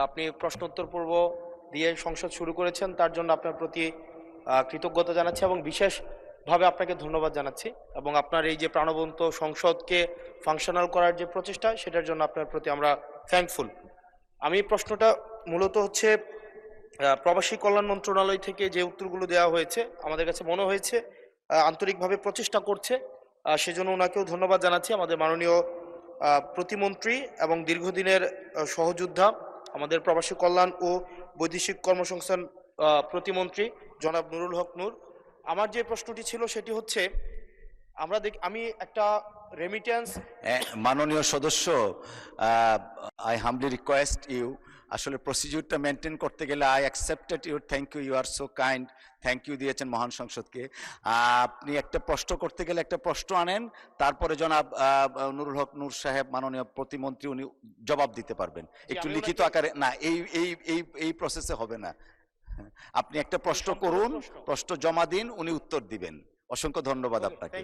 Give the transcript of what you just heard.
আপনি প্রশ্নোত্তর পর্ব দিয়ে সংসদ শুরু করেছেন, তার জন্য আপনার প্রতি কৃতজ্ঞতা জানাচ্ছি এবং বিশেষভাবে আপনাকে ধন্যবাদ জানাচ্ছি। এবং আপনার এই যে প্রাণবন্ত সংসদকে ফাংশনাল করার যে প্রচেষ্টা, সেটার জন্য আপনার প্রতি আমরা থ্যাঙ্কফুল। আমি প্রশ্নটা মূলত হচ্ছে প্রবাসী কল্যাণ মন্ত্রণালয় থেকে যে উত্তরগুলো দেওয়া হয়েছে, আমাদের কাছে মনে হয়েছে আন্তরিকভাবে প্রচেষ্টা করছে। সেজন্য ওনাকেও ধন্যবাদ জানাচ্ছি। আমাদের মাননীয় প্রতিমন্ত্রী এবং দীর্ঘদিনের সহযোদ্ধা, আমাদের প্রবাসী কল্যাণ ও বৈদেশিক কর্মসংস্থান প্রতিমন্ত্রী জনাব নুরুল হক নূর। আমার যে প্রশ্নটি ছিল সেটি হচ্ছে, আমি একটা রেমিটেন্স। মাননীয় সদস্য, আই হামলি রিকোয়েস্ট ইউ, আসলে প্রসিডিউরটা মেনটেন করতে গেলে I accepted your, thank you, you are so kind, thank you দিয়েছেন মহান সংসদকে। আপনি একটা প্রশ্ন করতে গেলে একটা প্রশ্ন আনেন, তারপরে জনাব নুরুল হক নূর সাহেব মাননীয় প্রতিমন্ত্রী উনি জবাব দিতে পারবেন একটু লিখিত আকারে। না, এই এই এই এই প্রসেসে হবে না। আপনি একটা প্রশ্ন করুন, প্রশ্ন জমা দিন, উনি উত্তর দিবেন। অসংখ্য ধন্যবাদ আপনাকে।